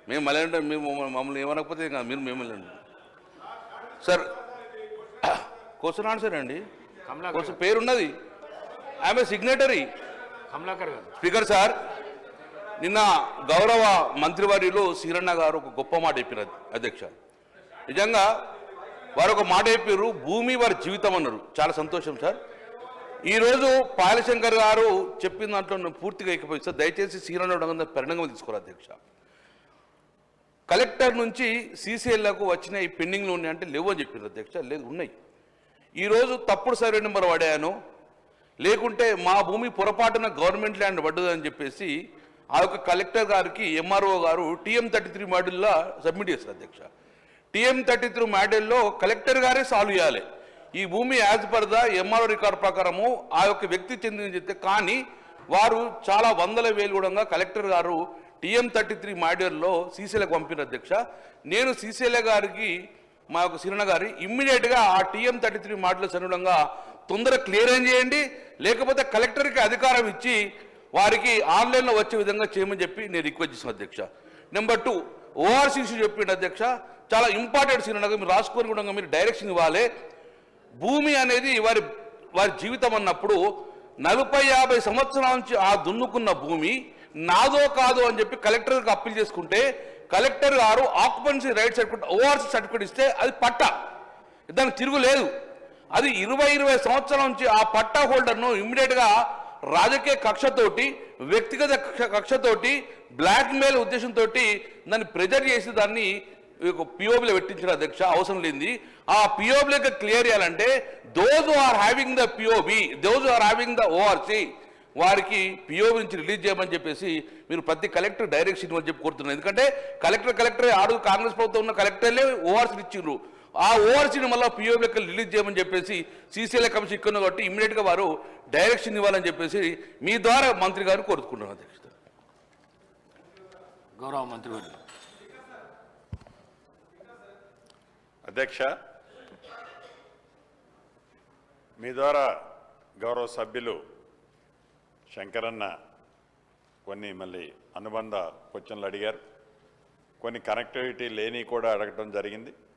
మేము మళ్ళీ అంటే మేము మమ్మల్ని ఏమనకపోతే ఇంకా మీరు మేము సార్ క్వశ్చన్ ఆన్సర్ అండి. క్వశ్చన్ పేరున్నది, ఆమె సిగ్నేటరీ కమలాకర్ గారు. స్పీకర్ సార్, నిన్న గౌరవ మంత్రివర్యులు సీరన్న గారు ఒక గొప్ప మాట చెప్పారు అధ్యక్ష. నిజంగా వారు ఒక మాట చెప్పారు, భూమి వారి జీవితం అన్నారు. చాలా సంతోషం సార్. ఈరోజు పాయలశంకర్ గారు చెప్పిన దాంట్లో నేను పూర్తిగా ఎక్కిపోయి సార్, దయచేసి సీరన్న పరిణామం తీసుకోరు అధ్యక్ష. కలెక్టర్ నుంచి సీసీఎల్లకు వచ్చిన ఈ పెండింగ్లు ఉన్నాయి అంటే లేవు అని చెప్పింది అధ్యక్ష. లేదు, ఉన్నాయి. ఈరోజు తప్పుడు సర్వే నెంబర్ వాడాను, లేకుంటే మా భూమి పొరపాటున గవర్నమెంట్ ల్యాండ్ పడ్డదని చెప్పేసి ఆ యొక్క కలెక్టర్ గారికి ఎంఆర్ఓ గారు TM33 మాడ్యూల్లో సబ్మిట్ చేశారు అధ్యక్ష. TM33 మాడ్యూల్లో కలెక్టర్ గారే సాల్వ్ చేయాలి. ఈ భూమి as per the MRO record ప్రకారము ఆ యొక్క వ్యక్తి చెందిన చెప్తే, కానీ వారు చాలా వందల వేలు కూడా కలెక్టర్ గారు TM33 మాడ్యూల్లో సీసీఎల్కి పంపిన అధ్యక్ష. నేను సీసీఎల్ గారికి మా యొక్క సిరణ గారి ఇమ్మీడియట్గా ఆ TM33 మాడ్యూల్ అనుగుణంగా తొందరగా క్లియర్ చేయండి, లేకపోతే కలెక్టర్కి అధికారం ఇచ్చి వారికి ఆన్లైన్లో వచ్చే విధంగా చేయమని చెప్పి నేను రిక్వెస్ట్ చేసిన అధ్యక్ష. నెంబర్ 2 ORC ఇష్యూ చెప్పిండు అధ్యక్ష. చాలా ఇంపార్టెంట్ సిరణగా మీరు రాసుకొని కూడా మీరు డైరెక్షన్ ఇవ్వాలి. భూమి అనేది వారి జీవితం అన్నప్పుడు 40-50 సంవత్సరాల నుంచి ఆ దున్నుకున్న భూమి నాదో కాదో అని చెప్పి కలెక్టర్కి అప్పీల్ చేసుకుంటే కలెక్టర్ గారు occupancy right certificate ORC certificate ఇస్తే అది పట్టా, దానికి తిరుగులేదు. అది 20 సంవత్సరాల నుంచి ఆ పట్టా హోల్డర్ను ఇమ్మీడియట్గా రాజకీయ కక్షతోటి, వ్యక్తిగత కక్షతోటి, బ్లాక్మెయిల్ ఉద్దేశంతో దాన్ని ప్రెజర్ చేసి దాన్ని పిఓబిలో పెట్టించిన అధ్యక్ష. అవసరం లేనిది ఆ పిఓబిలోకి క్లియర్ చేయాలంటే those are having the POB, those are having the ORC వారికి పిఓబి నుంచి రిలీజ్ చేయమని చెప్పేసి మీరు ప్రతి కలెక్టర్ డైరెక్షన్ ఇవ్వని చెప్పి కోరుతున్నారు. ఎందుకంటే కలెక్టర్ ఆడు కాంగ్రెస్ ప్రభుత్వం ఉన్న కలెక్టర్లే ORC ఇచ్చిండ్రు. ఆ ORCని మళ్ళీ పిఓబిలోకి రిలీజ్ చేయమని చెప్పేసి సీసీఎల్ కమిషన్ ఇక్కడ కాబట్టి ఇమ్మీడియట్గా వారు డైరెక్షన్ ఇవ్వాలని చెప్పేసి మీ ద్వారా మంత్రి గారు కోరుతున్నాను అధ్యక్ష. గౌరవ మంత్రి గారు. అధ్యక్ష, మీ ద్వారా గౌరవ సభ్యులు శంకరన్న కొన్ని మళ్ళీ అనుబంధ క్వశ్చన్లు అడిగారు, కొన్ని కనెక్టివిటీ లేని కూడా అడగటం జరిగింది.